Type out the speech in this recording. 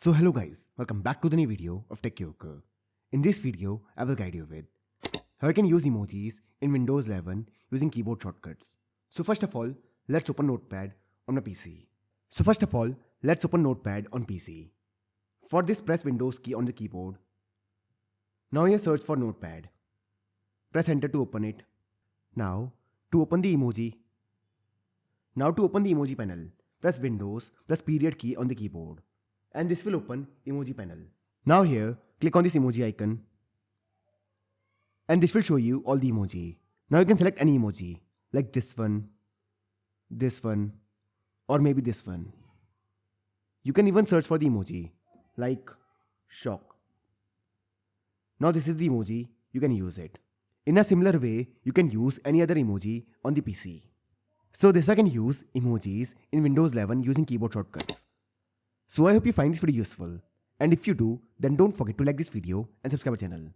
So hello guys, welcome back to the new video of Tech Yoker. In this video, I will guide you with how you can use emojis in Windows 11 using keyboard shortcuts. So first of all, let's open Notepad on my PC. For this, press Windows key on the keyboard. Now here search for Notepad. Press enter to open it. Now to open the emoji panel, press Windows plus period key on the keyboard. And this will open emoji panel. Now here, click on this emoji icon. And this will show you all the emoji. Now you can select any emoji, like this one, or maybe this one. You can even search for the emoji, like shock. Now this is the emoji, you can use it. In a similar way, you can use any other emoji on the PC. So this I can use emojis in Windows 11 using keyboard shortcuts. So I hope you find this video useful, and if you do, then don't forget to like this video and subscribe our channel.